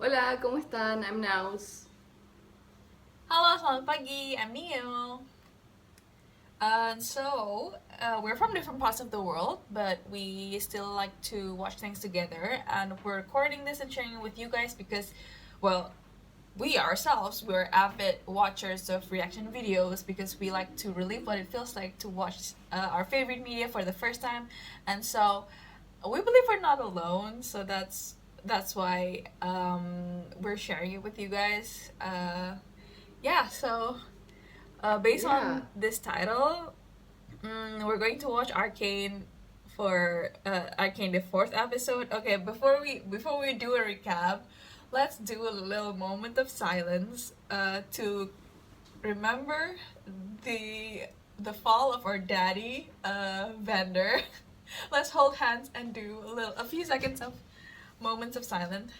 Hola, ¿cómo están? I'm Naus. Halo, selamat pagi. I'm Neo. We're from different parts of the world, but we still like to watch things together. And we're recording this and sharing it with you guys because, well, we ourselves, we're avid watchers of reaction videos because we like to relive what it feels like to watch our favorite media for the first time. And so we believe we're not alone, so that's why we're sharing it with you guys. Based Yeah, on this title, we're going to watch Arcane for Arcane the fourth episode. Okay, before we do a recap, let's do a little moment of silence to remember the the fall of our daddy, Vander. Let's hold hands and do a few seconds of moments of silence.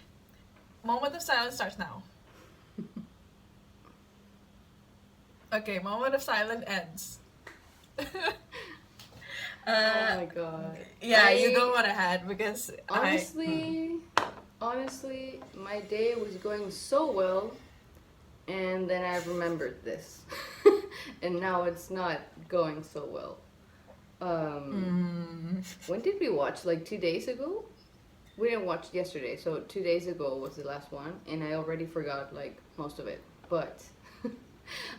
Moment of silence starts now. Okay, moment of silence ends. oh uh, my god. yeah, you go on ahead because I. Honestly, honestly, my day was going so well, and then I remembered this. And now it's not going so well. Um, Mm, when did we watch? Like 2 days ago? We didn't watch yesterday, so 2 days ago was the last one, and I already forgot like most of it. But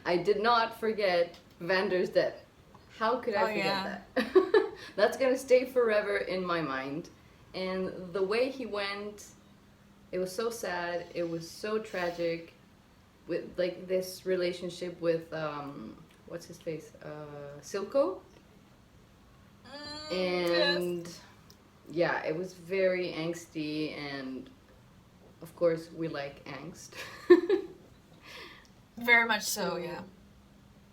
I did not forget Vander's death. How could oh I forget yeah. that? That's gonna stay forever in my mind. And the way he went, it was so sad. It was so tragic. With like this relationship with what's his face, Silco, Yes. and yeah, it was very angsty. And of course, we like angst. Very much so. So Yeah.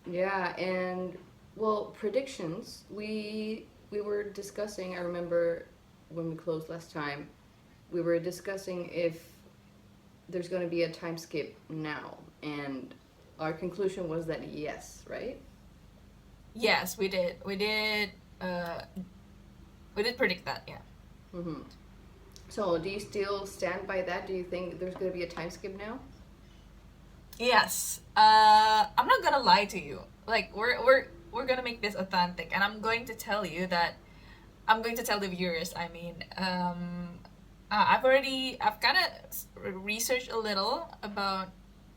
yeah, and well, predictions. We were discussing. I remember when we closed last time, we were discussing if there's going to be a time skip now, and our conclusion was that yes, right? Yes, we did. We did. Uh, we did predict that. Yeah. Mm-hmm. So, do you still stand by that? Do you think there's going to be a time skip now? Yes. I'm not gonna lie to you. Like we're gonna make this authentic, and I'm going to tell you that I'm going to tell the viewers. I've kind of researched a little about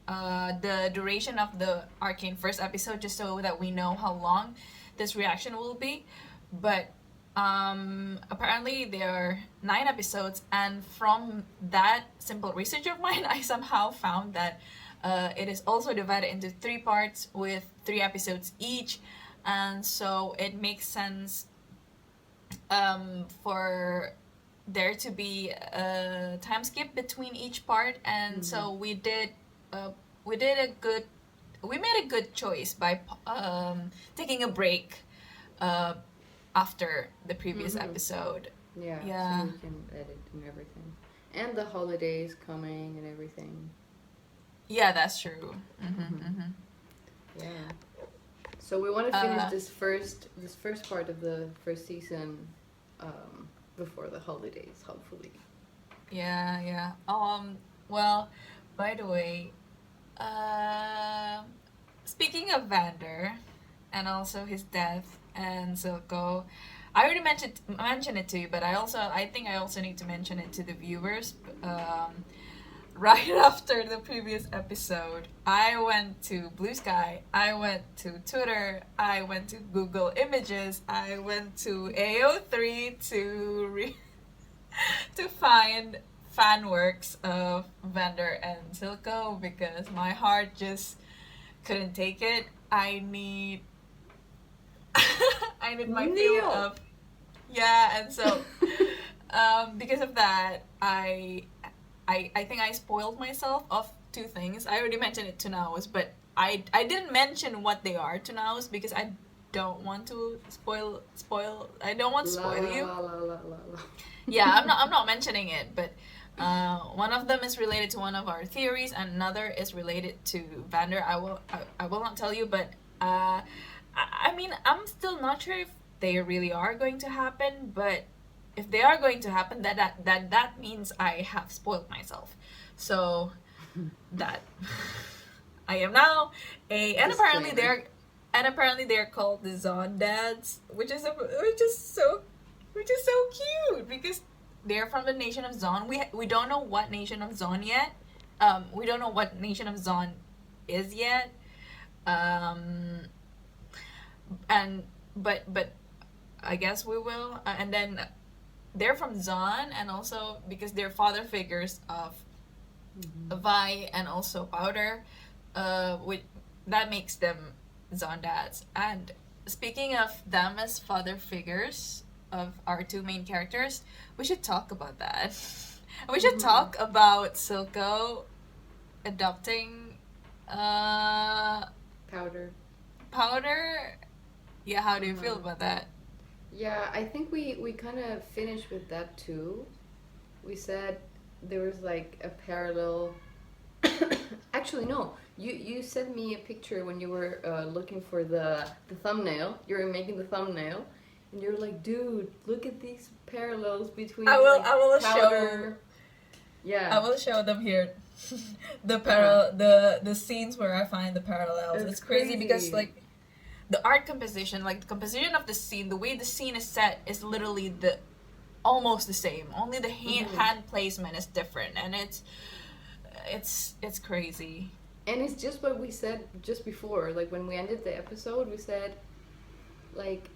the duration of the Arcane first episode, just so that we know how long this reaction will be. But apparently there are 9 episodes, and from that simple research of mine, I somehow found that it is also divided into 3 parts with 3 episodes each, and so it makes sense for there to be a time skip between each part, and Mm-hmm. so we did a good we made a good choice by taking a break uh, after the previous Mm-hmm. episode. Yeah, so Yeah, we can edit and everything. And the holidays coming and everything. yeah, that's true. Mm-hmm. Mm-hmm. Yeah. So we want to finish Uh, this first part of the first season before the holidays, hopefully. yeah, yeah. Well, by the way, uh, speaking of Vander, and also his death and Silco, I already mentioned it to you, but I think I also need to mention it to the viewers. Right after the previous episode, I went to Blue Sky, I went to Twitter, I went to Google Images, I went to AO3 to find fanworks of Vander and Silco because my heart just couldn't take it. I need my fill Neo. of, yeah, and so because of that, I think I spoiled myself of 2 things. I already mentioned it to Naus, but I didn't mention what they are to Naus because I don't want to spoil. I don't want to La spoil la you. la la la la la. Yeah, I'm not mentioning it, but one of them is related to one of our theories, and another is related to Vander. I will not tell you, but I mean I'm still not sure if they really are going to happen, but if they are going to happen, that means I have spoiled myself. So that I am now a Disclaimer. and apparently they're called the Zaundads, which is so cute because they're from the nation of Zaun. We don't know what nation of Zaun yet. We don't know what nation of Zaun is yet. Um, and but I guess we will. And then they're from Zaun, and also because they're father figures of Vi and also Powder, which that makes them Zaundads. And speaking of them as father figures of our two main characters, we should talk about that. We should talk about Silco adopting Powder. Powder. Yeah, how do you feel about that? Yeah, I think we kind of finished with that too. We said there was like a parallel. Actually, no. You sent me a picture when you were looking for the thumbnail. You were making the thumbnail, and you were like, "Dude, look at these parallels between like, I will Powder." Yeah. I will show them here. The scenes where I find the parallels. It's crazy because like the art composition, like the composition of the scene, the way the scene is set is literally the almost the same. Only the hand placement is different, and it's crazy. And it's just what we said just before. Like when we ended the episode, we said, like,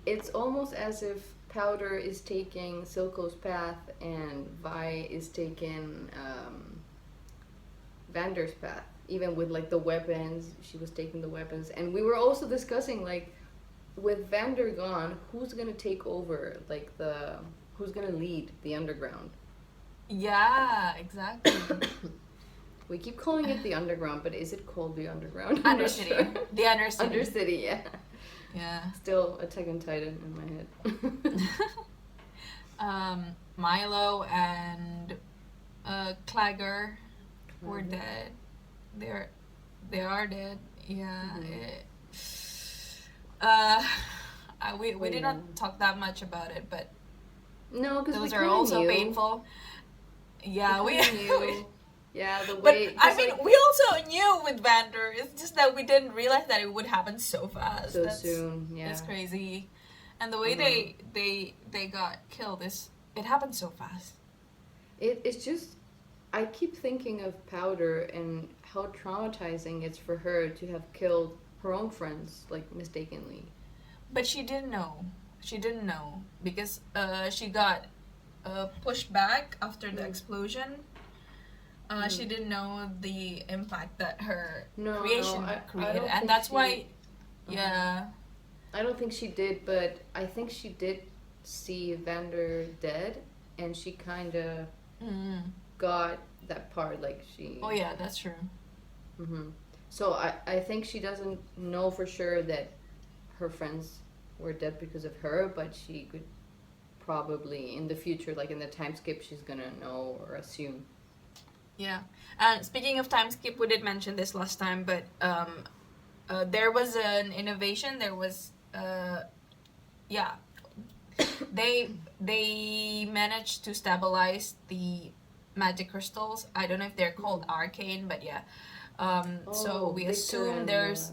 it's almost as if Powder is taking Silco's path and Vi is taking Vander's path. Even with like the weapons, she was taking the weapons, and we were also discussing like, with Vander gone, who's gonna take over? Like who's gonna lead the underground? Yeah, exactly. We keep calling it the underground, but is it called the underground? Undercity. Sure. The Undercity. Undercity, yeah. Yeah. Still Attack on Titan in my head. Mylo and Claggor were dead. They are dead. Yeah. We did not talk that much about it, but no, because those are also knew. Painful. Yeah, we knew. Yeah, the way. But I mean, like, we also knew with Vander. It's just that we didn't realize that it would happen so fast. So soon. Yeah. It's crazy, and the way they got killed it happened so fast. It's just, I keep thinking of Powder and how traumatizing it's for her to have killed her own friends, like, mistakenly. But she didn't know. She didn't know because she got pushed back after the explosion. She didn't know the impact that her creation created, and that's why. Yeah. I don't think she did, but I think she did see Vander dead, and she kind of got that part, like she. Oh yeah, that's true. So I think she doesn't know for sure that her friends were dead because of her, but she could probably in the future, like in the time skip, she's gonna know or assume. Yeah, and speaking of time skip, we did mention this last time, but there was an innovation. There was they managed to stabilize the magic crystals. I don't know if they're called Arcane, but yeah. So we assume there's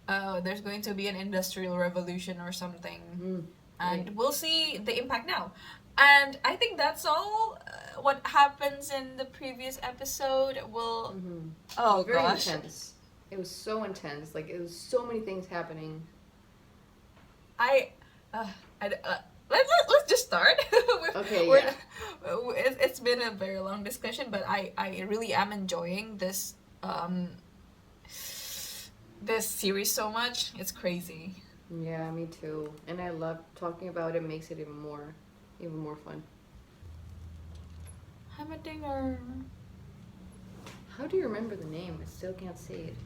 going to be an industrial revolution or something, and we'll see the impact now. And I think that's all. What happens in the previous episode will. Oh very gosh! Intense. It was so intense. Like it was so many things happening. Let's just start. Okay. Yeah. It's been a very long discussion, but I really am enjoying this this series so much. It's crazy. Yeah, me too. And I love talking about it. Makes it even more fun. Heimerdinger. How do you remember the name? I still can't say it.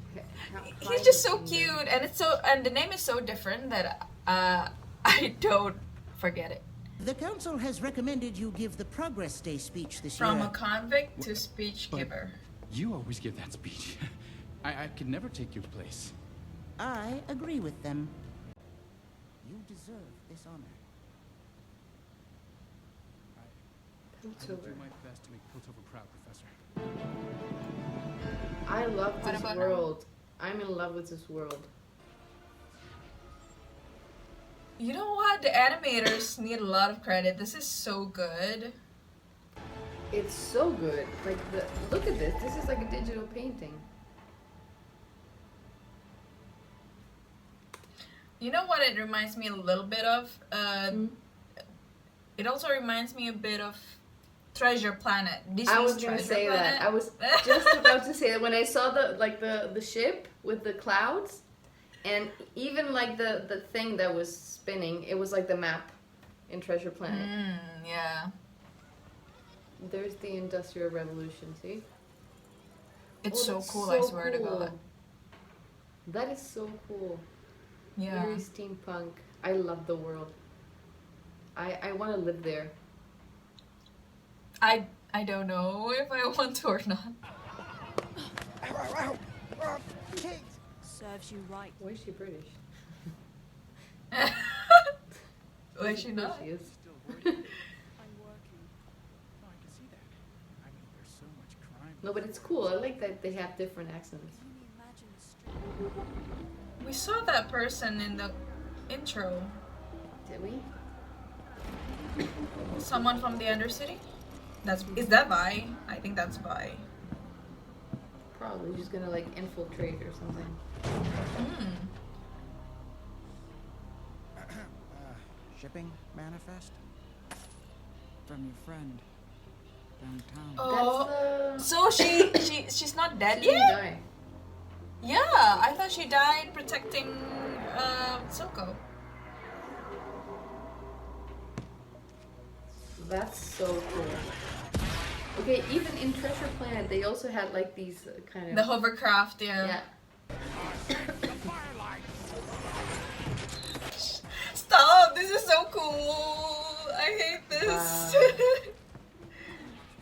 He's just so cute, and the name is so different that I don't forget it. The council has recommended you give the Progress Day speech this year. From a convict to speech giver. You always give that speech. I could never take your place. I agree with them. You deserve this honor. I will do my best to make Piltover proud, Professor. I love What this about world. I'm in love with this world. You know what? The animators need a lot of credit. This is so good. It's so good. Like look at this. This is like a digital painting. You know what it reminds me a little bit of? It also reminds me a bit of Treasure Planet. Disney's I was gonna Treasure say Planet. that. I was just about to say that when I saw the ship with the clouds, and even like the thing that was spinning, it was like the map in Treasure Planet. Yeah. There's the Industrial Revolution. See? It's so that's cool, so I swear to cool. God. That is so cool. Yeah. Very steampunk. I love the world. I want to live there. I don't know if I want to or not. Serves you right. Why is she British? Why is she not? She is. I'm working. Oh, I can see that. I mean, there's so much crime. No, but it's cool. I like that they have different accents. Can you imagine the strength? We saw that person in the intro. Did we? Someone from the Undercity? Is that Vi? I think that's Vi. Probably just gonna like infiltrate or something. Shipping manifest? From your friend downtown. Oh, That's so she's not dead she didn't yet? die. Yeah, I thought she died protecting Silco. That's so cool. Okay, even in Treasure Planet, they also had like these kind of The hovercraft, yeah. yeah. Stop! This is so cool. I hate this.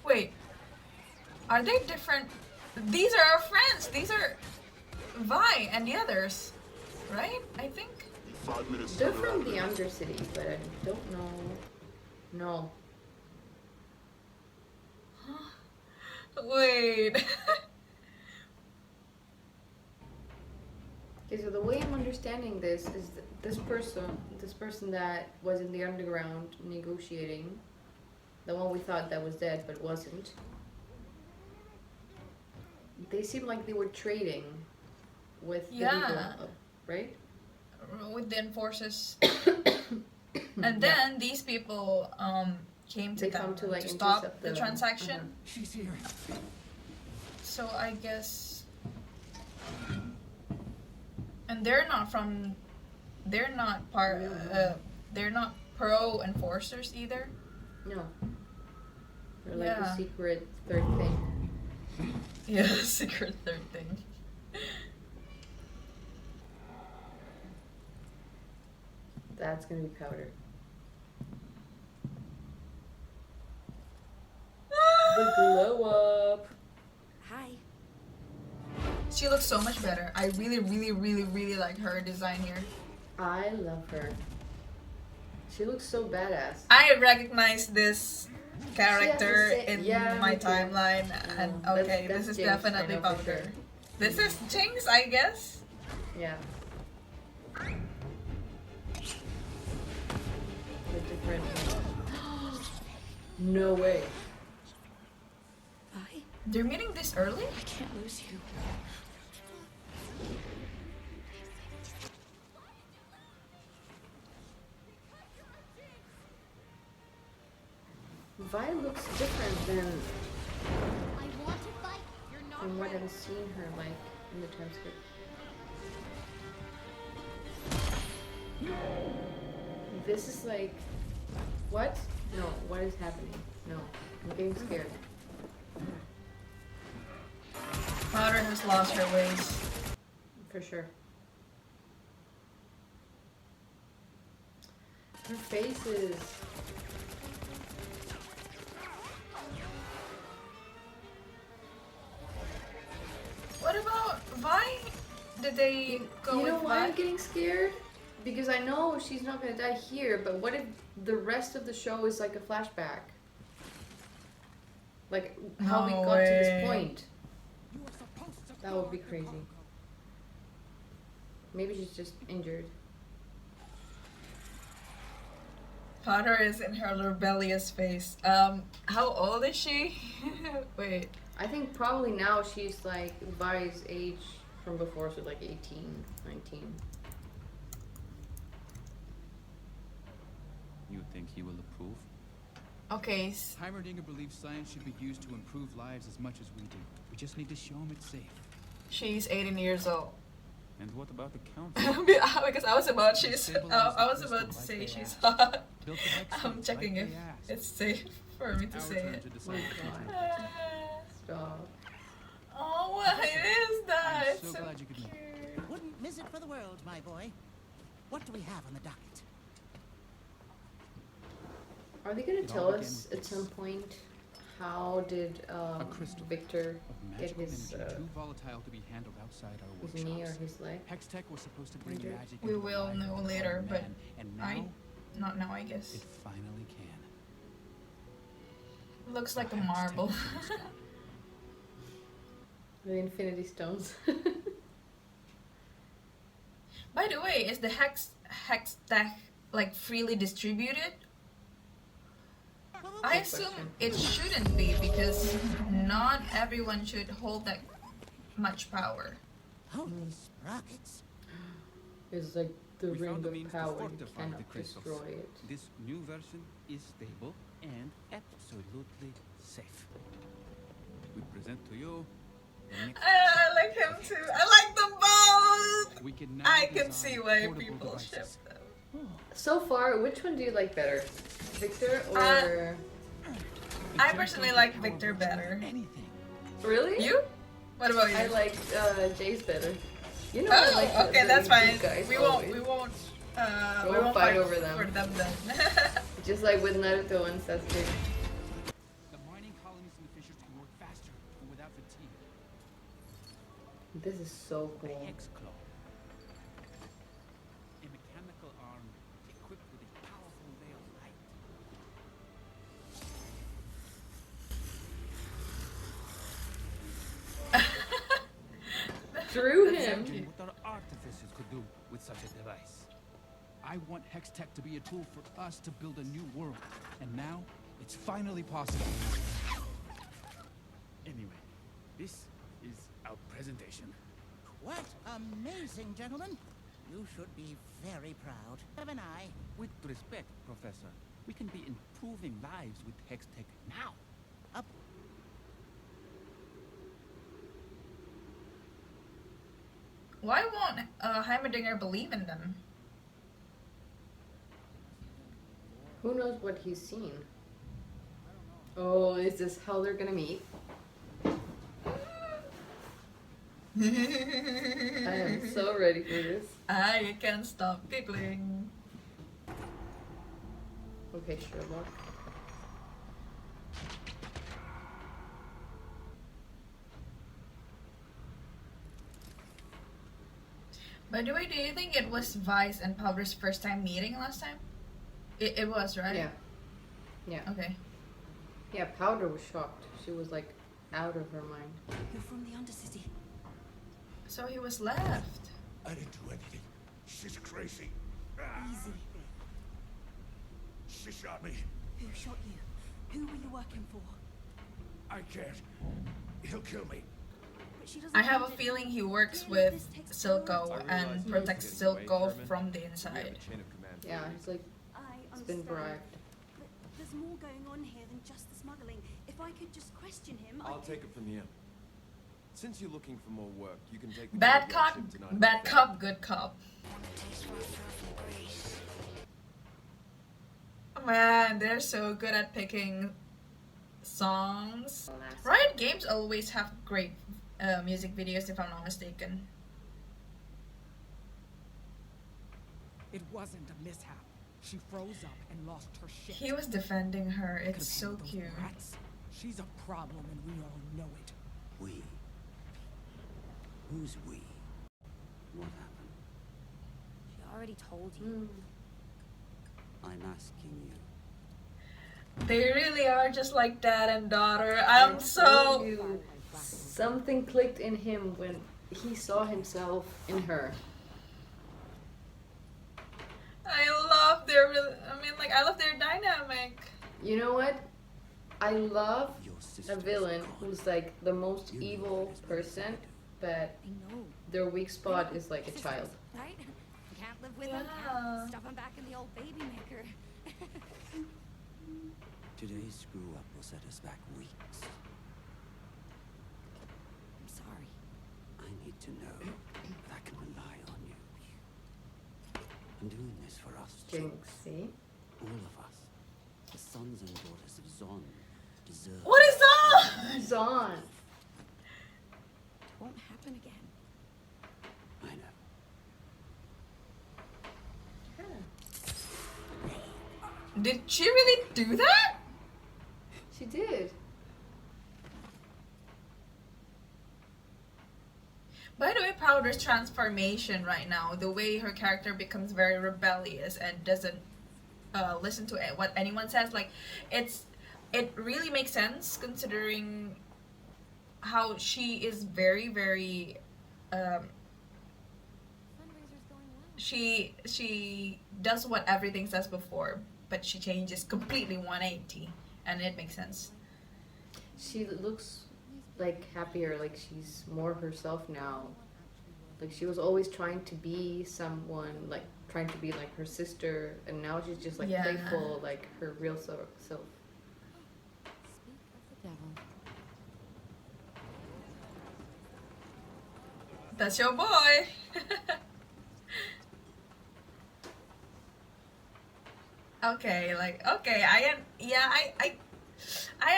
Wait, are they different? These are our friends. These are Vi and the others, right? I think. 5 minutes. They're from the Undercity, but I don't know. No. Wait. Okay, so the way I'm understanding this is this person that was in the underground negotiating, the one we thought that was dead but wasn't. They seem like they were trading with the people, right? With the enforcers. And then these people came to They them come to, like, stop intercept the the- transaction. She's here. So I guess, and they're not part. They're not pro enforcers either. No. They're like Yeah. a secret third thing. Yeah, secret third thing. That's gonna be powder. The glow up. Hi. She looks so much better. I really, really, really, really like her design here. I love her. She looks so badass. I recognize this character She has the in yeah, my me too. timeline, and That's- okay, that's this is Jinx, I definitely know for Powder. sure. This is Jinx, I guess. Yeah. The different. No way. Vi, They're meeting this early? I can't lose you. Vi looks different than I want to fight. You're not from what ready. I've seen her like in the Timeskip. This is like, what? No, what is happening? No, I'm getting scared. Powder has lost her ways. For sure. Her face is. What about Vi? Did they go You know with why I'm Vi? getting scared? Because I know she's not gonna die here, but what if the rest of the show is like a flashback? Like how we No got to this way. point. You were supposed to That would be crazy. Maybe she's just injured. Potter is in her rebellious phase. How old is she? Wait. I think probably now she's like Vi's age from before, so like 18, 19. You think he will approve? Okay. Heimerdinger believes science should be used to improve lives as much as we do. We just need to show him it's safe. She's 18 years old. And what about the council? Because I was about to say she's hot. Built the hex I'm checking like if they asked. it's safe for me to Our say turn it. to Oh decide my the future. god. Stop. Oh, what is that? I'm It's so so glad you could make it. cute. Wouldn't miss it for the world, my boy. What do we have on the docket? Are they gonna It tell all began us with at this. some point how did A crystal Victor Of get magical his energy too volatile to be handled outside our his knee or workshops. his leg? Hex tech was supposed to bring Injured? magic We into the will life know of the later, common but man, and now not now, I guess. it finally can. Looks like a Hex tech marble. from the sky. The Infinity Stones. By the way, is the hex tech like freely distributed? I Good assume question. it shouldn't be because not everyone should hold that much power. Holy sprockets. It's like the We ring found a of means to power. You fortify cannot the crystals. destroy it. This new version is stable and absolutely safe. We present to you the next I like him too. I like them both. We can now I can design see why portable people ship devices. them. So far, which one do you like better? Victor or I personally like Victor better. Anything. really? You? What about you? I like Jayce better. You know Oh, I like the okay, that's good fine. guys We always. won't We won't fight over them. for them then. Just like with Naruto and Sasuke. The mining colonies and the fissures can work faster and without fatigue. This is so The cool. Hex Claw. A mechanical arm equipped with a powerful ray of light. Through That's so him. cute. What our artificers could do with such a device. I want Hex Tech to be a tool for us to build a new world. And now, it's finally possible. Anyway, this is our presentation. What amazing, gentlemen. You should be very proud. Haven't I? With respect, Professor, we can be improving lives with Hex Tech now. Up. Why won't Heimerdinger believe in them? Who knows what he's seen? Oh, is this how they're gonna meet? I am so ready for this. I can't stop giggling. Okay, Sherlock. By the way, do you think it was Vice and Powder's first time meeting last time? It was, right? Yeah. Yeah. Okay. Yeah, Powder was shocked. She was like out of her mind. You're from the Undercity. So he was left. I didn't do anything. She's crazy. Easy. She shot me. Who shot you? Who were you working for? I can't. He'll kill me. But she doesn't I have a need it. feeling he works Clearly with this takes Silco priority. and protects Silco from the inside. Yeah, it's like I it's been understand. bribed. But there's more going on here than just the smuggling. If I could just question him, I'll I take it from here. Since you're looking for more work, you can take the Bad graveyard cop, shift tonight. bad cop, good cop. Man, they're so good at picking songs. Riot Games always have great music videos, if I'm not mistaken. It wasn't a mishap. She froze up and lost her shit. He was defending her. It's so Could've cute. handled those rats. She's a problem and we all know it. We? Who's we? What happened? She already told you. I'm asking you. They really are just like dad and daughter. I'm so Something clicked in him when he saw himself in her. I love their. I love their dynamic. You know what? I love Your a sister is villain gone. who's like the most You know evil there's no person, but I know. their weak spot is like a child. Right? Can't live with them. Yeah. Stuff them back in the old baby maker. Today's screw up will set us back weeks. I'm sorry. I need to know that I can rely on you. I'm doing this for us. Jinx, see? All of us. The sons and daughters of Zon deserve. What is that? Zaun. It won't happen again. I know. Did she really do that? She did. By the way, Powder's transformation right now, the way her character becomes very rebellious and doesn't listen to what anyone says, like it really makes sense considering how she is very, very Fundraiser's going well. she does what everything says before, but she changes completely 180, and it makes sense. She looks like happier, like she's more herself now. Like she was always trying to be someone, like trying to be like her sister, and now she's just like Yeah. playful, like her real self. Speak of the devil. That's your boy. Okay, like okay, I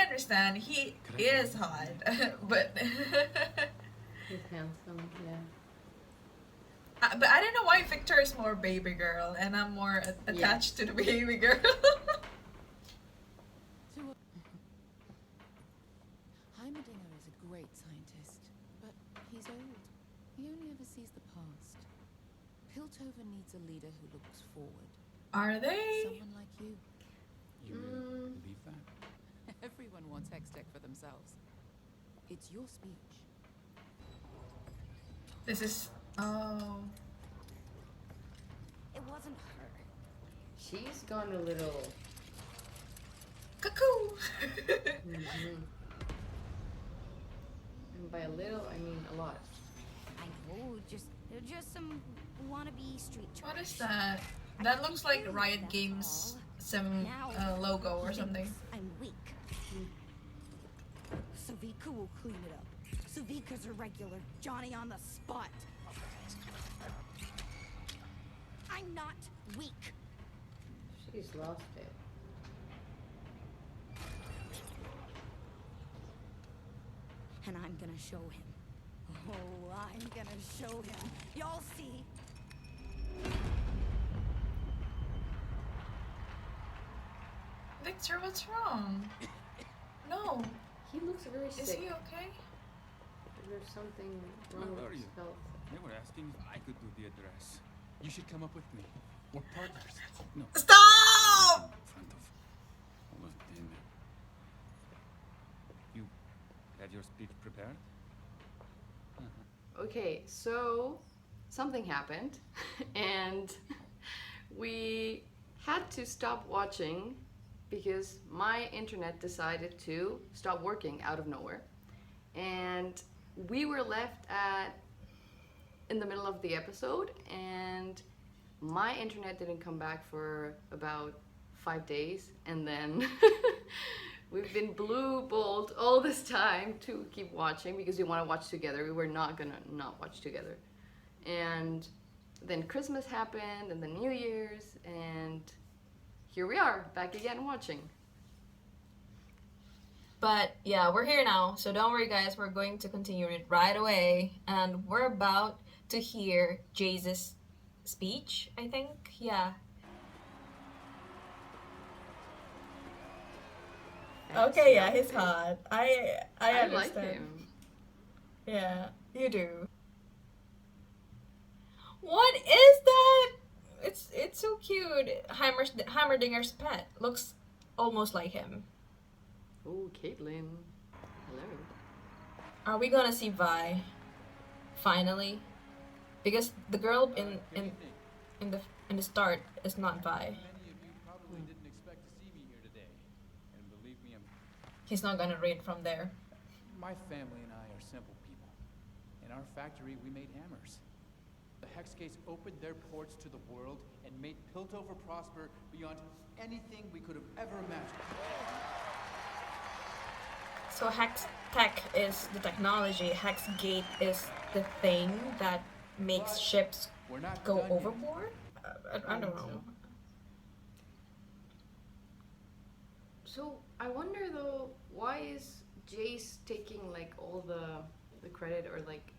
understand. He is hot, but He's handsome, yeah. but I don't know why Victor is more baby girl and I'm more attached to the baby girl. Heimerdinger is a great scientist, but he's old. He only ever sees the past. Piltover needs a leader who looks forward. Are they? Someone like you. You really believe that? Everyone wants Hextech for themselves. It's your speech. This is It wasn't her. She's gone a little. cuckoo. Mhm. And by a little, I mean a lot. I know, just some wannabe street trash. What is that? That looks like Riot Games sim logo or something. I'm weak. Savika will clean it up. Savika's a regular Johnny on the spot. I'm not weak. She's lost it. And I'm gonna show him. Oh, I'm gonna show him. Y'all see. Victor, what's wrong? No. He looks very Is sick. he okay? There's something wrong Where are with his you? health. They were asking if I could do the address. You should come up with me. We're partners. No. Stop! In front of all of them. You had your speech prepared? Okay, so something happened, and we had to stop watching because my internet decided to stop working out of nowhere, and we were left in the middle of the episode, and my internet didn't come back for about 5 days, and then we've been blue-balled all this time to keep watching because we want to watch together. We were not gonna not watch together. And then Christmas happened, and then New Year's, and here we are, back again watching. But yeah, we're here now, so don't worry guys, we're going to continue it right away. And we're about to hear Jayce's speech, I think. Yeah. Okay, yeah, he's hot. I understand. like him. Yeah, you do. What is that? It's so cute. Heimerdinger's pet looks almost like him. Oh, Caitlyn. Hello. Are we gonna see Vi finally? Because the girl in the start is not Vi. Many of you probably didn't expect to see me here today. And believe me, He's not gonna read from there. my family and I are simple people. In our factory, we made hammers. The Hex Gates opened their ports to the world and made Piltover prosper beyond anything we could have ever imagined. So Hex Tech is the technology. Hex Gate is the thing that makes ships We're not go done yet. overboard. I don't know. So I wonder though, why is Jayce taking like all the credit, or like,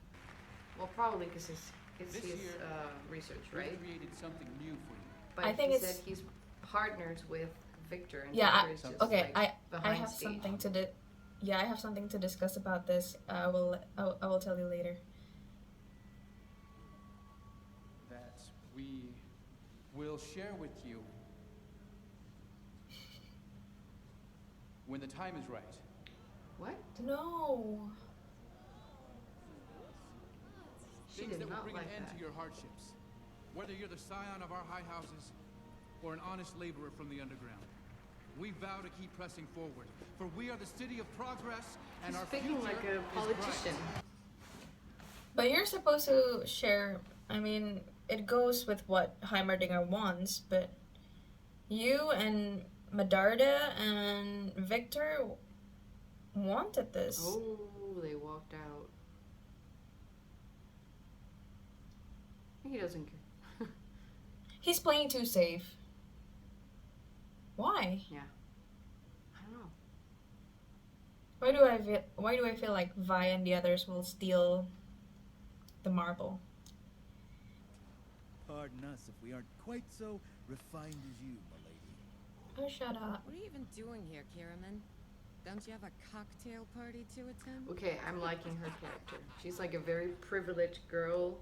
well, probably because it's This his year, research, We right? created something new for you. But I think he it's- said he's partners with Viktor, and Yeah, Viktor is just okay. like I behind have stage. something to I have something to discuss about this. I will tell you later. That we will share with you when the time is right. What? No. She Things did that will not bring like an end that. to your hardships. Whether you're the scion of our high houses or an honest laborer from the underground. We vow to keep pressing forward, for we are the city of progress, and He's our speaking future like a is politician. bright. But you're supposed to share. I mean, it goes with what Heimerdinger wants, but you and Medarda and Viktor wanted this. Oh, they walked out. He doesn't care. He's playing too safe. Why? Yeah. I don't know. Why do I feel like Vi and the others will steal the marble? Pardon us if we aren't quite so refined as you, my lady. Oh, shut up. What are you even doing here, Kiraman? Don't you have a cocktail party to attend? Okay, I'm liking her character. She's like a very privileged girl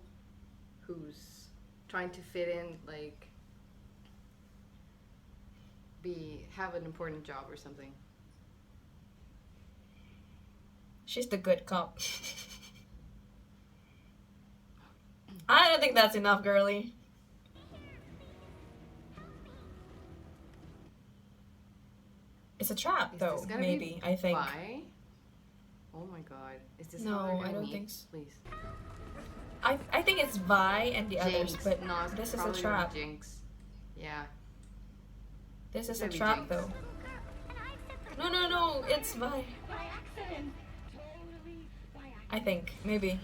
who's trying to fit in, like, have an important job or something. She's the good cop. I don't think that's enough, girly. It's a trap, Is though. this gonna Maybe be I think. Vi? Oh my god. Is this how No, they're gonna I don't meet? think so. Please. I think it's Vi and the others, Jinx. but No, it's this is a probably trap. Jinx. Yeah. This is a Maybe trap, Jinx. though. No, it's Vi. By accident. Totally by accident. I think maybe.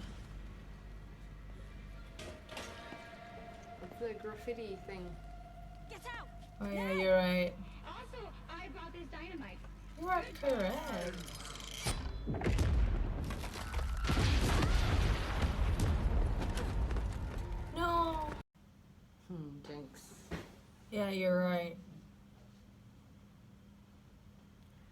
What's the graffiti thing? Get out! Oh yeah, you're right. Also, I brought this dynamite. You are correct. No. Jinx. Yeah, you're right.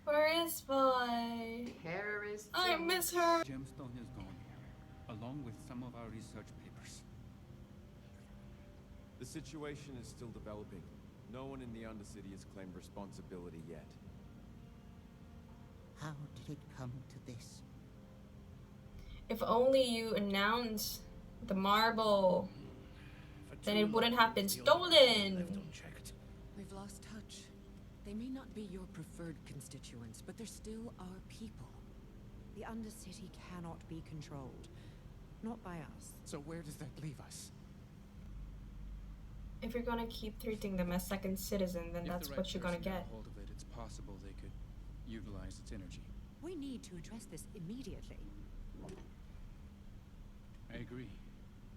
Where is Vi? Terrorist. I miss her. Gemstone is gone here, along with some of our research papers. The situation is still developing. No one in the Undercity has claimed responsibility yet. How did it come to this? If only you announce the marble, then it wouldn't have been stolen. We've lost touch. They may not be your preferred constituents, but they're still our people. The Undercity cannot be controlled. Not by us. So where does that leave us? If you're gonna keep treating them as second citizen, then If that's the right what you're gonna person got get. hold of it, it's possible they could utilize its energy. We need to address this immediately. I agree.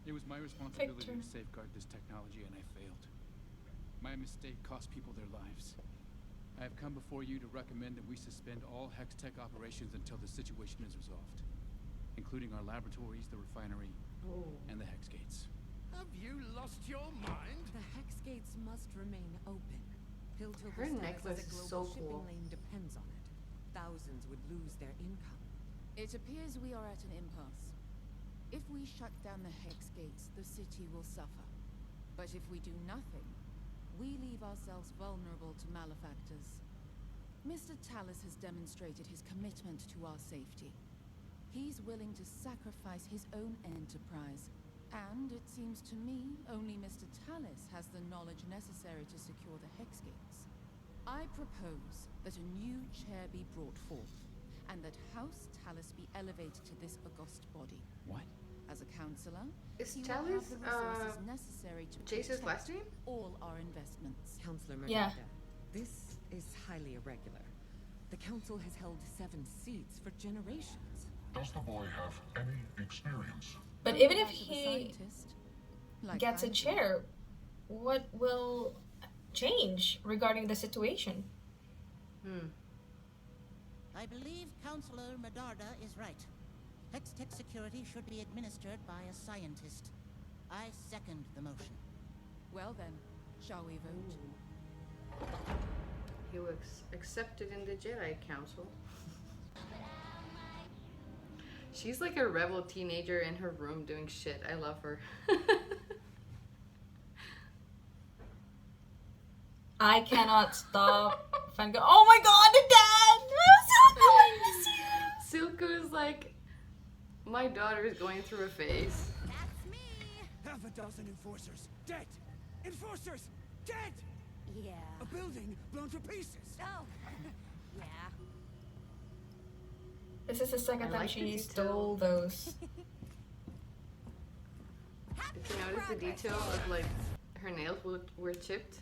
It was my responsibility Viktor. to safeguard this technology, and I failed. My mistake cost people their lives. I have come before you to recommend that we suspend all Hex Tech operations until the situation is resolved, including our laboratories, the refinery, and the Hex Gates. Have you lost your mind? The Hex Gates must remain open. Piltover Her status necklace as a is global so shipping cool. lane depends on it. Thousands would lose their income. It appears we are at an impasse. If we shut down the Hex Gates, the city will suffer. But if we do nothing, we leave ourselves vulnerable to malefactors. Mr. Talis has demonstrated his commitment to our safety. He's willing to sacrifice his own enterprise. And it seems to me only Mr. Talis has the knowledge necessary to secure the Hex Gates. I propose that a new chair be brought forth, and that House Talis be elevated to this august body. What? As a counselor, Is he will Talis have the resources necessary to Jayce's protect last name? all our investments. Counselor Yeah. Miranda, this is highly irregular. The council has held 7 seats for generations. Does the boy have any experience? But even if Part of a he scientist, like gets a Caitvi. chair, what will change regarding the situation? I believe Counselor Medarda is right. Hextech security should be administered by a scientist. I second the motion. Well then, shall we vote? He was accepted in the Jedi Council. She's like a rebel teenager in her room doing shit. I love her. I cannot stop fangirl. Oh my god, the dad! Silco, I miss you! Silco is like, my daughter is going through a phase. That's me! Half a dozen enforcers dead! Enforcers dead! Yeah. A building blown to pieces! Oh. Yeah. This is the second I time like she the stole detail. those. Did you notice the detail of like her nails were chipped?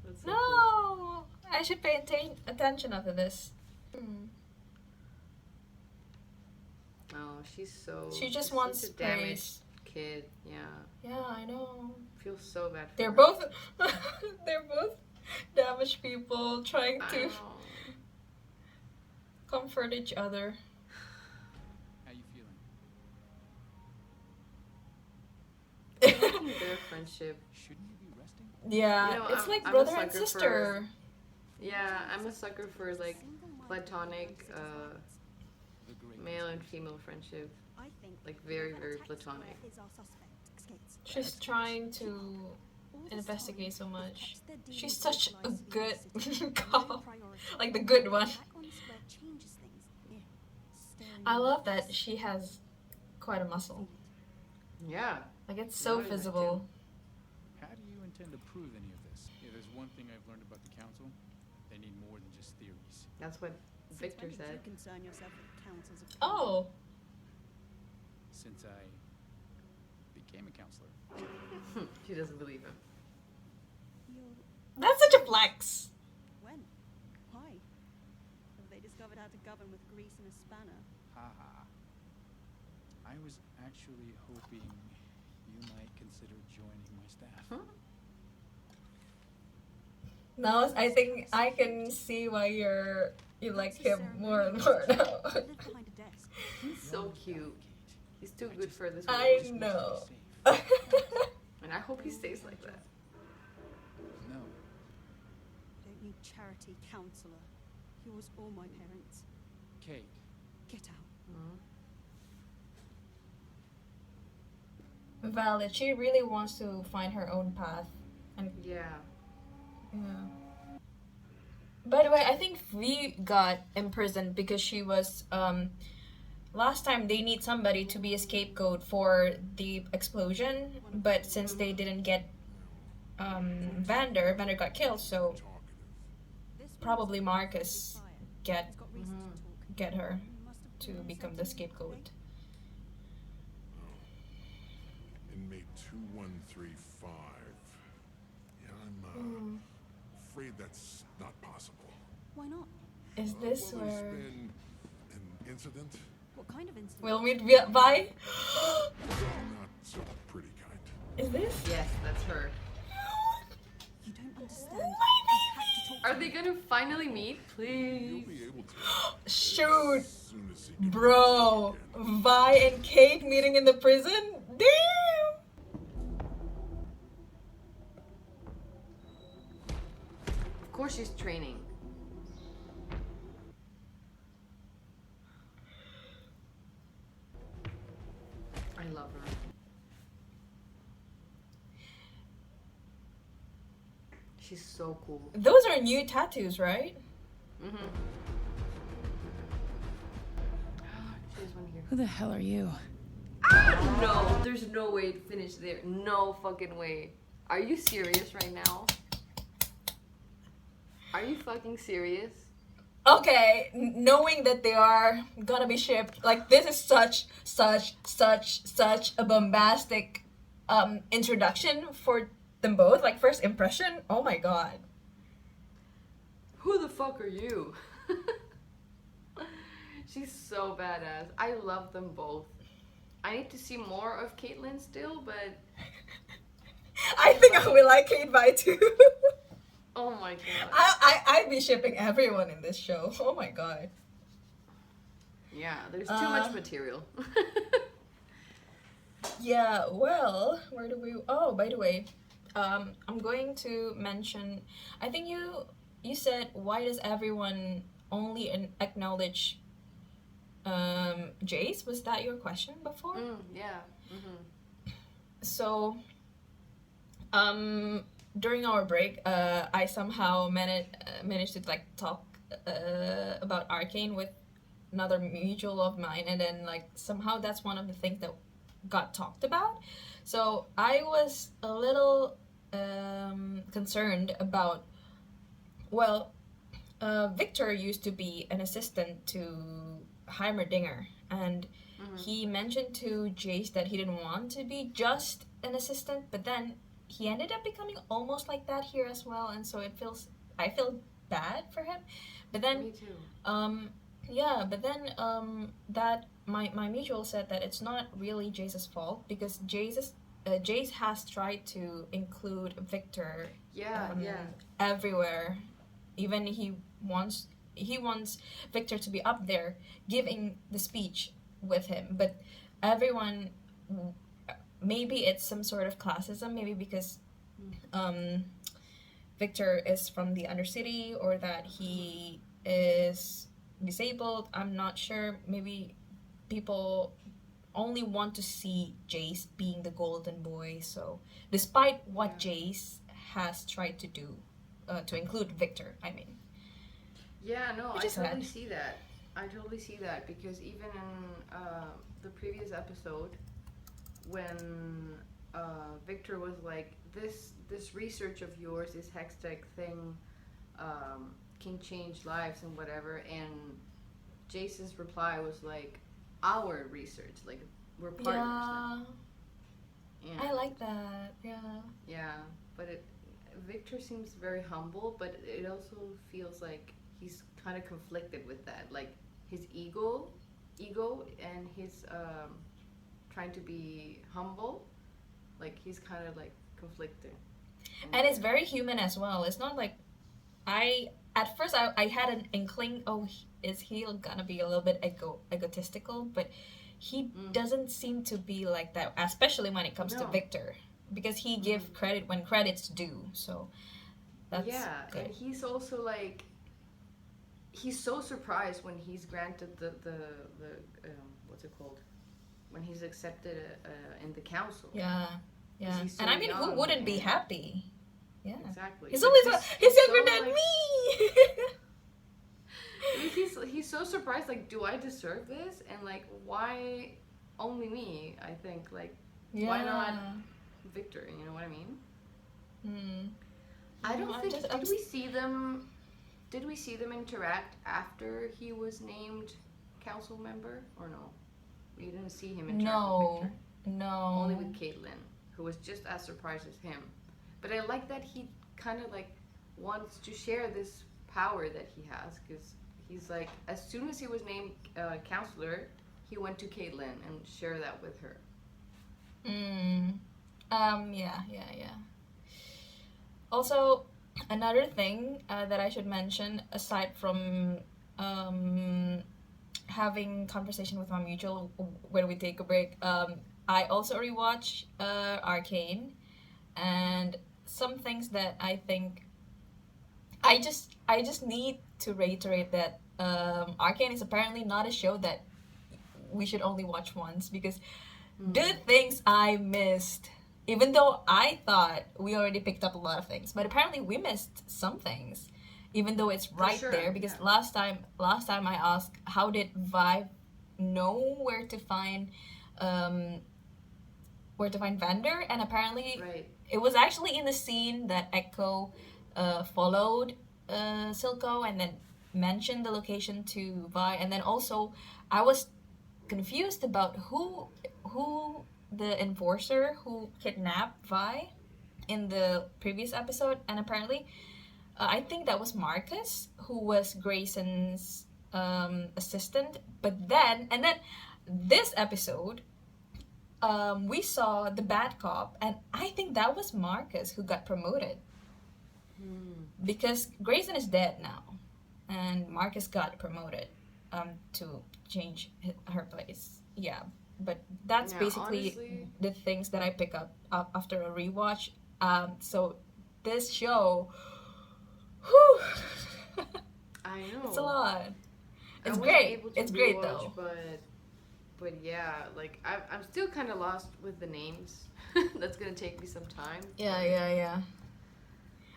That's so cool. No! I should pay attention after this. Oh, she's She just she's wants such a damaged praise. kid. Yeah, Yeah, I know. feel so bad for They're her. both they're both damaged people trying I to know. comfort each other. How you feeling? I like their friendship. Shouldn't you be resting? Yeah, You know, it's I'm- like I'm a brother and sucker for- sister. Yeah, I'm a sucker for like platonic The great male and female friendship. I think Like very, very platonic. is our suspect. Skates. She's trying to investigate so much. She's such a good cop. Like the good one. I love that she has quite a muscle. Yeah. Like it's so Noticed that visible. How do you intend to prove any of this? If there's one thing I've learned about the council, they need more than just theories. That's what Viktor When did said. you concern yourself with councils of Oh, Since I became a counselor. She doesn't believe him. that's such a flex. When? Why? Have they discovered how to govern with grease and a spanner? Haha. I was actually hoping you might consider joining my staff. Now I think I can see why you like him more and more now. Live behind a desk. He's so cute. He's too good for this I world. know. And I hope he stays like that. No. I don't need charity, counselor. Yours or my parents. Kate, Get out. Valid. She really wants to find her own path. And Yeah. yeah. By the way, I think V got imprisoned because she was last time they need somebody to be a scapegoat for the explosion, but since they didn't get Vander got killed, so probably Marcus get her to become the scapegoat. Inmate 2135. Yeah, I'm afraid that's not possible. Why not? Is this Well, there's where been an incident. What kind of incident? we'll meet Vi? Not so pretty kind. Is this? Yes, that's her. You don't understand. Are they gonna finally meet? You'll Please. be able to Shoot, as soon as he can bro. Vi and Kate meeting in the prison? Damn! Of course she's training. I love her. She's so cool. Those are new tattoos, right? Who the hell are you? No, there's no way to finish there. No fucking way. Are you serious right now? Are you fucking serious? Okay, knowing that they are gonna be shipped, like this is such a bombastic introduction for them both. Like first impression, oh my god. Who the fuck are you? She's so badass. I love them both. I need to see more of Caitlyn still, but I think I will like Caitvi too. oh my god. I'd be shipping everyone in this show. Oh my god. Yeah, there's too much material. Yeah, well, where do we... Oh, by the way, I'm going to mention... I think you said, why does everyone only acknowledge Jayce? Was that your question before? Yeah. Mm-hmm. So, during our break, I somehow managed to like talk about Arcane with another mutual of mine, and then like somehow that's one of the things that got talked about. So I was a little concerned about, well, Viktor used to be an assistant to Heimerdinger, and he mentioned to Jayce that he didn't want to be just an assistant, but then he ended up becoming almost like that here as well, and so I feel bad for him. But then me too. That my mutual said that it's not really Jayce's fault, because Jayce has tried to include Viktor everywhere. Even he wants Viktor to be up there giving the speech with him, but everyone, maybe it's some sort of classism, maybe because Viktor is from the Undercity, or that he is disabled. I'm not sure. Maybe people only want to see Jayce being the golden boy. So despite what Jayce has tried to do to include Viktor, I mean. Yeah, no, I totally see that. I totally see that, because even in the previous episode, when Viktor was like, this research of yours, this Hextech thing, can change lives and whatever, and Jayce's reply was like, our research, like we're partners now. Yeah. I like that. Yeah, but Viktor seems very humble, but it also feels like he's kind of conflicted with that, like his ego and his trying to be humble, like he's kind of like conflicted. And it's very human as well. It's not like at first I had an inkling, is he gonna be a little bit egotistical, but he doesn't seem to be like that, especially when it comes to Viktor, because he gives credit when credit's due. So that's good. And he's also like, he's so surprised when he's granted the what's it called, when he's accepted in the council. Yeah. So and I mean, young, who wouldn't be happy? Yeah, exactly. He's always he's younger so, than like, me. he's so surprised, like, do I deserve this? And like, why only me? I think, like, why not Viktor? You know what I mean? I don't think. Did we see them interact after he was named council member, or no? We didn't see him interact with Viktor. No. Only with Caitlyn, who was just as surprised as him. But I like that he kind of like wants to share this power that he has, because he's like, as soon as he was named counselor, he went to Caitlyn and shared that with her. Yeah. Also, another thing that I should mention, aside from having conversation with my mutual when we take a break, I also rewatch Arcane, and some things that I think I just need to reiterate that Arcane is apparently not a show that we should only watch once, because the things I missed, even though I thought we already picked up a lot of things, but apparently we missed some things, even though it's right there, because last time I asked, how did Vibe know where to find Vander, and apparently Right. it was actually in the scene that Echo followed Silco and then mentioned the location to Vi, and then also I was confused about who the enforcer who kidnapped Vi in the previous episode, and apparently I think that was Marcus, who was Grayson's assistant. But then this episode, we saw the bad cop, and I think that was Marcus who got promoted. Because Grayson is dead now, and Marcus got promoted to change her place. Yeah, but that's basically honestly, the things that I pick up after a rewatch. So this show, whew, I know. it's a lot. I It's wasn't great. able to It's great rewatch, though. But yeah, like I'm still kind of lost with the names. That's gonna take me some time. Yeah.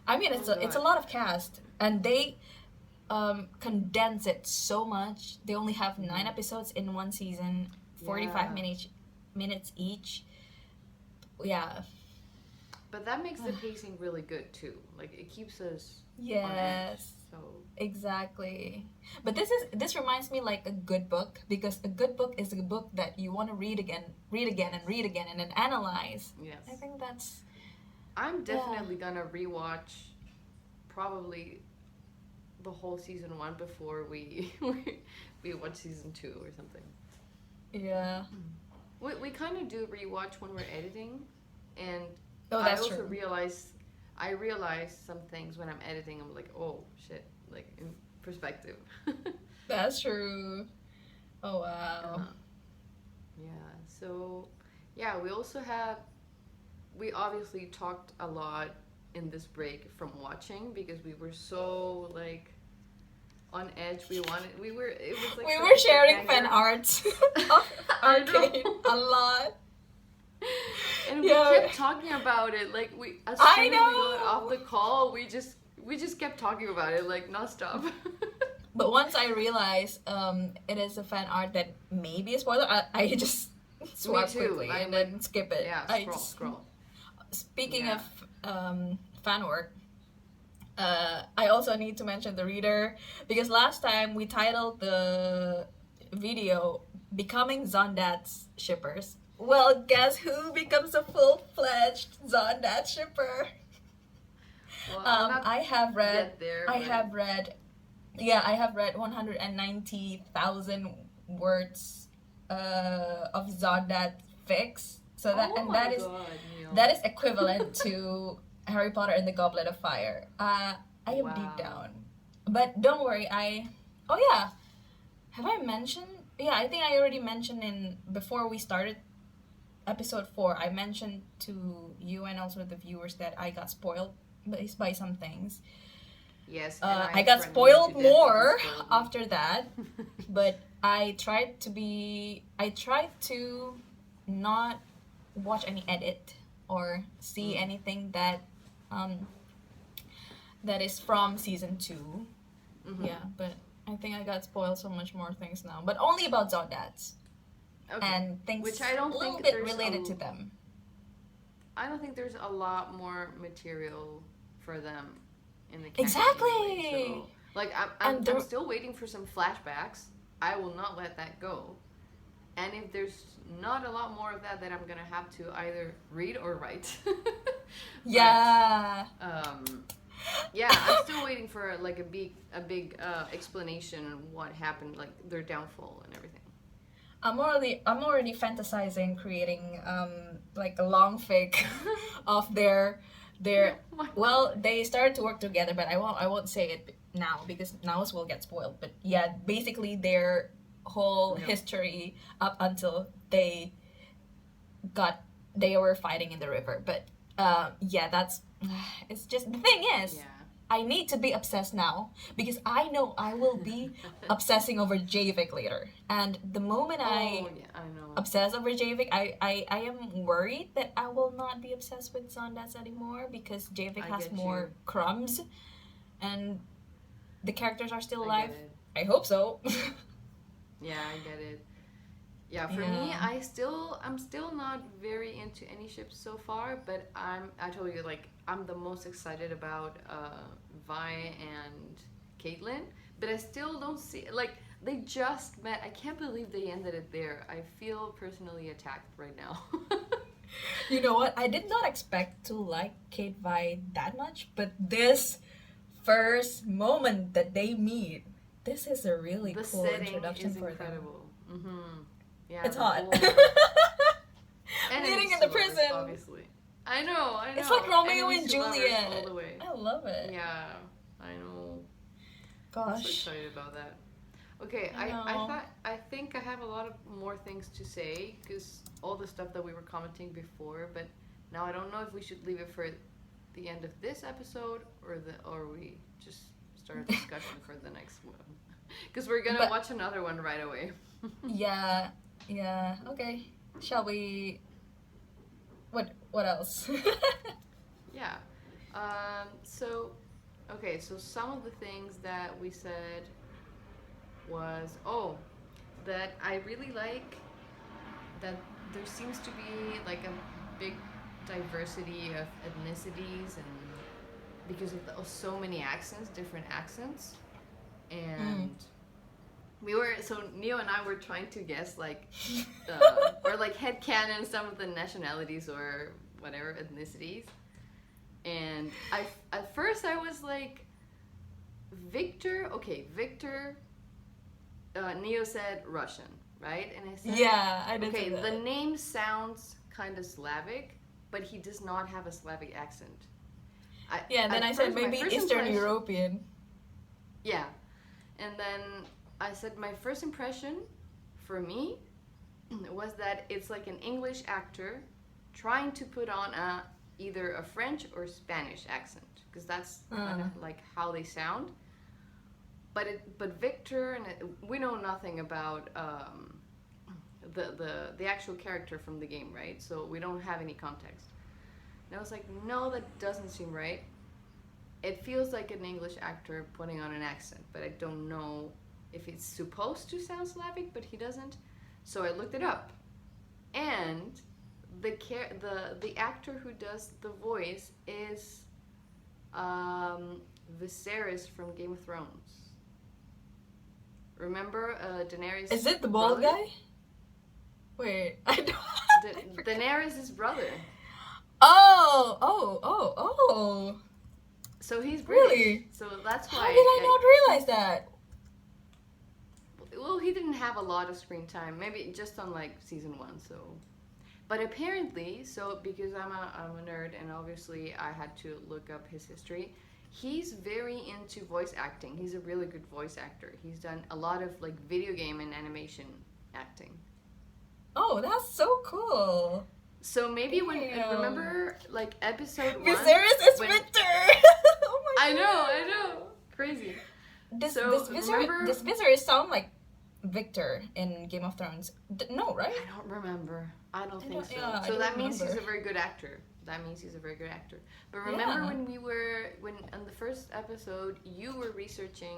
I mean, it's a lot of cast, and they condense it so much. They only have 9 episodes in one season, 45 minutes each. Yeah. But that makes the pacing really good too. Like it keeps us on edge. Yes. So Exactly. But this reminds me like a good book, because a good book is a book that you want to read again, and then analyze. yes, I think that's I'm definitely gonna rewatch probably the whole season 1 before we we watch season 2 or something. yeah. We kind of do rewatch when we're editing, and Oh, I that's also true. I realize some things when I'm editing. I'm like, oh shit, like in perspective. That's true. Oh wow. Yeah. So, yeah, we obviously talked a lot in this break from watching because we were so like on edge. It was like We such were a sharing cliffhanger. fan arts of I know. Arcane a lot. And we Yeah. kept talking about it. Like as I soon as we got know. off the call, we just kept talking about it like nonstop. But once I realized it is a fan art that may be a spoiler, I just swipe too. quickly I and then skip it. Yeah, I scroll. Speaking Yeah. of fan work, I also need to mention the reader, because last time we titled the video "Becoming Zaundads Shippers." Well, guess who becomes a full-fledged Zaundads shipper? Well, I'm not I have read. yet there, I but- have read. Yeah, I have read 190,000 words of Zaundads fics. So that Oh my that is God, Neil. that is equivalent to Harry Potter and the Goblet of Fire. I am deep Wow. down, but don't worry. Oh yeah, have I mentioned? Yeah, I think I already mentioned before we started episode 4. I mentioned to you and also the viewers that I got spoiled by some things. Yes. and I got threatened spoiled you to death if you more spoiled me. after that, but I tried to not watch any edit or see anything that that is from season 2. Mhm. Yeah, but I think I got spoiled so much more things now, but only about Zaundads Okay. and things Which I don't a little think bit there's related a- to them. I don't think there's a lot more material for them in the canon Exactly. anyway, so, like And I'm still waiting for some flashbacks. I will not let that go. And if there's not a lot more of that, then I'm gonna have to either read or write. Yeah. Yeah, I'm still waiting for like a big explanation on what happened, like their downfall and everything. I'm already fantasizing creating like a long fic of their well, they started to work together, but I won't say it now because Naus will get spoiled. But yeah, basically their whole history up until they were fighting in the river. But yeah, that's it's just the thing is I need to be obsessed now because I know I will be obsessing over Javik later. And the moment I obsess over Javik, I am worried that I will not be obsessed with Zaundads anymore because Javik I has get more you. crumbs and the characters are still I alive. get it. I hope so. Yeah, I get it. Yeah, for me, Yeah. I'm still not very into any ships so far, but I told you like I'm the most excited about Vi and Caitlyn, but I still don't see like they just met. I can't believe they ended it there. I feel personally attacked right now. You know what? I did not expect to like Caitvi that much, but this first moment that they meet, this is a really The cool setting introduction is for incredible. Mm-hmm. Yeah, It's the hot. whole- And Meeting it's in the Suarez, prison. obviously. I know. It's like Romeo Enemies and to lovers Juliet. all the way. I love it. Yeah, I know. I'm so Gosh. excited about that. Okay, I know. I think I have a lot of more things to say because all the stuff that we were commenting before, but now I don't know if we should leave it for the end of this episode or we just start a discussion for the next one because we're gonna But- watch another one right away. Yeah, yeah. Okay. Shall we? What else? Yeah. So, okay, so some of the things that we said was, that I really like that there seems to be like a big diversity of ethnicities and because of so many accents, different accents. And so Neo and I were trying to guess like, or like headcanon some of the nationalities or whatever ethnicities. And at first I was like, Viktor, Neo said Russian, right? And I said, Yeah, I did okay, say that. the name sounds kind of Slavic, but he does not have a Slavic accent. Yeah, then at I said first, my maybe first Eastern impression- European. Yeah. And then I said my first impression for me was that it's like an English actor trying to put on either a French or Spanish accent because that's kind of like how they sound. But Viktor and we know nothing about the actual character from the game, right? So we don't have any context. And I was like, no, that doesn't seem right. It feels like an English actor putting on an accent, but I don't know if it's supposed to sound Slavic, but he doesn't. So I looked it up, and the actor who does the voice is Viserys from Game of Thrones. Remember Daenerys? Is it the bald brother? guy? Wait, I don't. Daenerys' brother. Oh. So he's British. Really? So that's why. How did I not realize that? Well, he didn't have a lot of screen time. Maybe just on like season 1. So, but apparently, so because I'm a nerd and obviously I had to look up his history. He's very into voice acting. He's a really good voice actor. He's done a lot of like video game and animation acting. Oh, that's so cool. So maybe when Damn. remember like episode 1. Viserys is when- Victor. Oh my I God. know, crazy. This remember- Viserys sound like Victor in Game of Thrones. No, right? I don't remember. I don't think so. yeah, I So don't that means he's a remember. very good actor. But remember Yeah. when on the first episode you were researching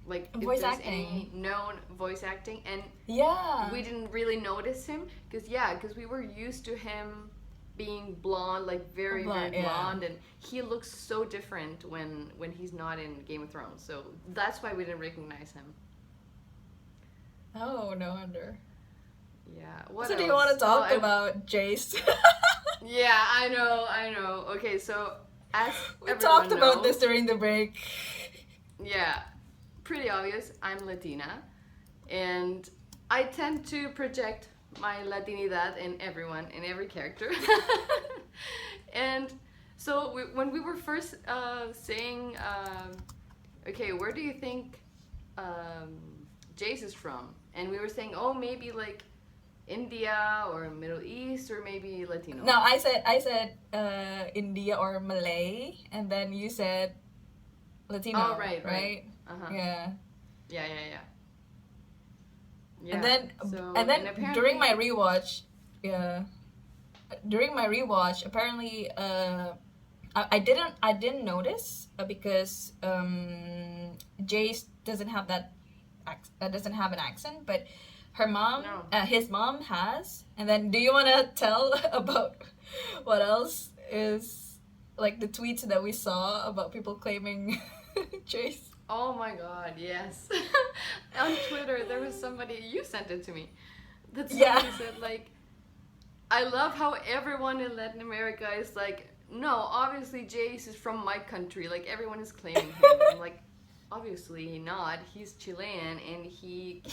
like if Voice there's acting. any known voice acting and Yeah. we didn't really notice him because we were used to him being blonde, like very Blonde, very yeah. blonde, and he looks so different when he's not in Game of Thrones. So that's why we didn't recognize him. Oh, no wonder. Yeah. What So do else? you want to talk I- about Jayce? Yeah, I know. Okay, so as We everyone talked about knows- this during the break. Yeah, pretty obvious. I'm Latina, and I tend to project my Latinidad in everyone, in every character. And so when we were first saying, okay, where do you think Jayce is from? And we were saying, oh, maybe like India or Middle East or maybe Latino. No, I said India or Malay, and then you said Latino. Oh, right. Uh-huh. Yeah. Yeah. And then apparently- during my rewatch, apparently I didn't notice because Jayce doesn't have an accent, but her mom, No. his mom has. And then, do you want to tell about what else is like the tweets that we saw about people claiming Jayce? Oh my god, yes. On Twitter, there was somebody, you sent it to me, that somebody said, like, I love how everyone in Latin America is like, no, obviously Jayce is from my country. Like, everyone is claiming him. I'm like, obviously not. He's Chilean, and he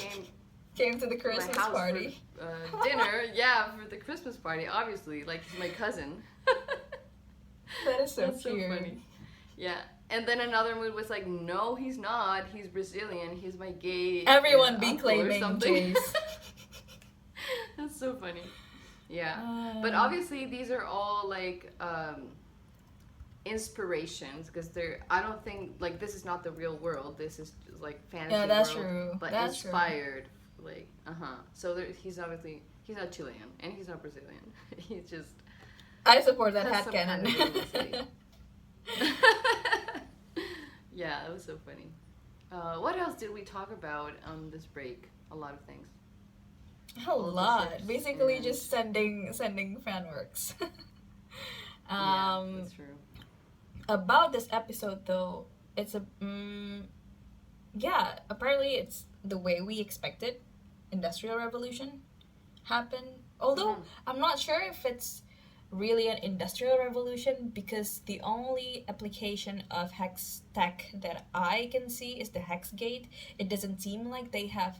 came to the Christmas party. For, dinner, yeah, for the Christmas party, obviously. Like, he's my cousin. That is so That's cute. So funny. Yeah. And then another mood was like, no, he's not. He's Brazilian. He's my gay Everyone be uncle or claiming something. Jayce. That's so funny. Yeah. But obviously these are all like inspirations, because I don't think, like, this is not the real world. This is just, like, fantasy Yeah, that's world, true. but That's inspired. True. Like, So he's obviously, he's not Chilean and he's not Brazilian. He's just... I support that headcanon. Yeah, it was so funny. What else did we talk about on this break? A lot of things. A lot. Basically, just sending fanworks. Yeah, that's true. About this episode, though, it's apparently it's the way we expected Industrial Revolution happen. Although I'm not sure if it's really an industrial revolution, because the only application of hex tech that I can see is the hex gate. It doesn't seem like they have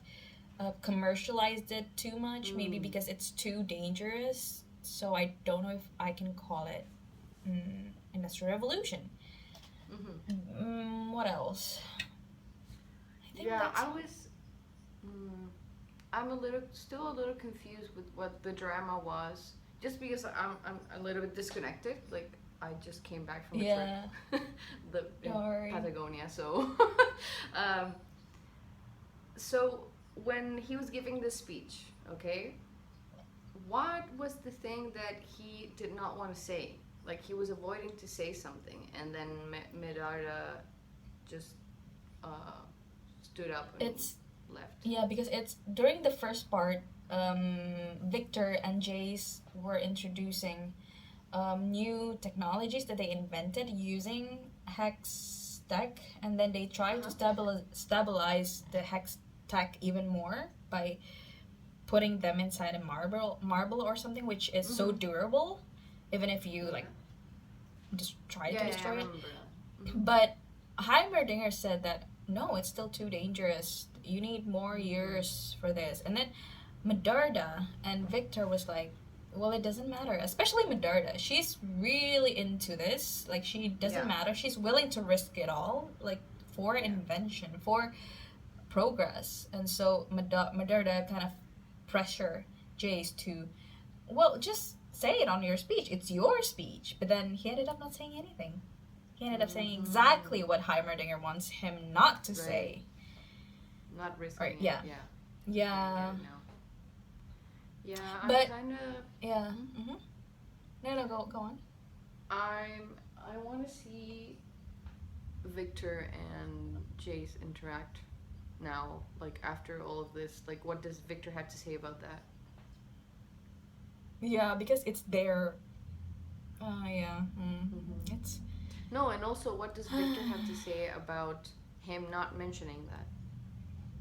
commercialized it too much, maybe because it's too dangerous. So I don't know if I can call it industrial revolution. What else? I'm still a little confused with what the drama was. Just because I'm a little bit disconnected, like, I just came back from a trip, in Patagonia, so so when he was giving this speech, okay, what was the thing that he did not want to say? Like, he was avoiding to say something, and then Medarda just stood up and left. Yeah, because it's during the first part. Viktor and Jayce were introducing new technologies that they invented using hex tech, and then they tried to stabilize the hex tech even more by putting them inside a marble or something, which is so durable, even if you like just try to destroy it. But Heimerdinger said that no, it's still too dangerous. You need more years for this, and then Medarda and Viktor was like, well, it doesn't matter. Especially Medarda. She's really into this. Like, she doesn't matter. She's willing to risk it all, like, for invention, for progress. And so Medarda kind of pressure Jayce to, well, just say it on your speech. It's your speech. But then he ended up not saying anything. He ended up saying exactly what Heimerdinger wants him not to say. Not risking it. Yeah. Yeah, but I'm kind of... No, go on. I want to see Viktor and Jayce interact now, like, after all of this. Like, what does Viktor have to say about that? Yeah, because it's their... It's... No, and also, what does Viktor have to say about him not mentioning that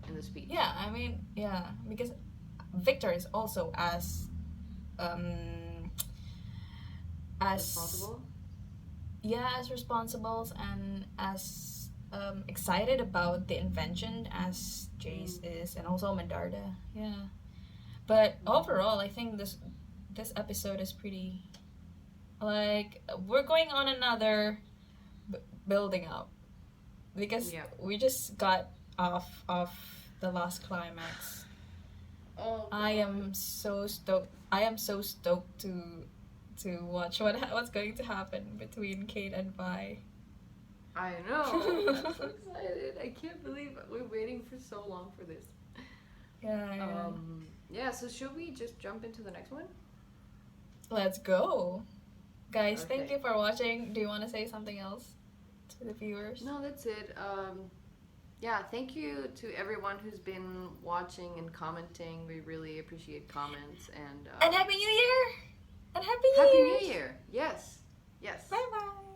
in the speech? Yeah, I mean, because Viktor is also as responsible? Yeah, as responsible and as excited about the invention as Jayce is, and also Medarda. Yeah. But overall, I think this episode is pretty, like, we're going on another building up, because we just got off of the last climax. Oh, I am so stoked. I am so stoked to watch what's going to happen between Kate and Vi. I know. I'm so excited. I can't believe we're waiting for so long for this. Yeah. So should we just jump into the next one? Let's go. Guys, thank you for watching. Do you want to say something else to the viewers? No, that's it. Yeah, thank you to everyone who's been watching and commenting. We really appreciate comments and Happy New Year! And Happy Happy New Year! New Year! Yes. Yes. Bye bye!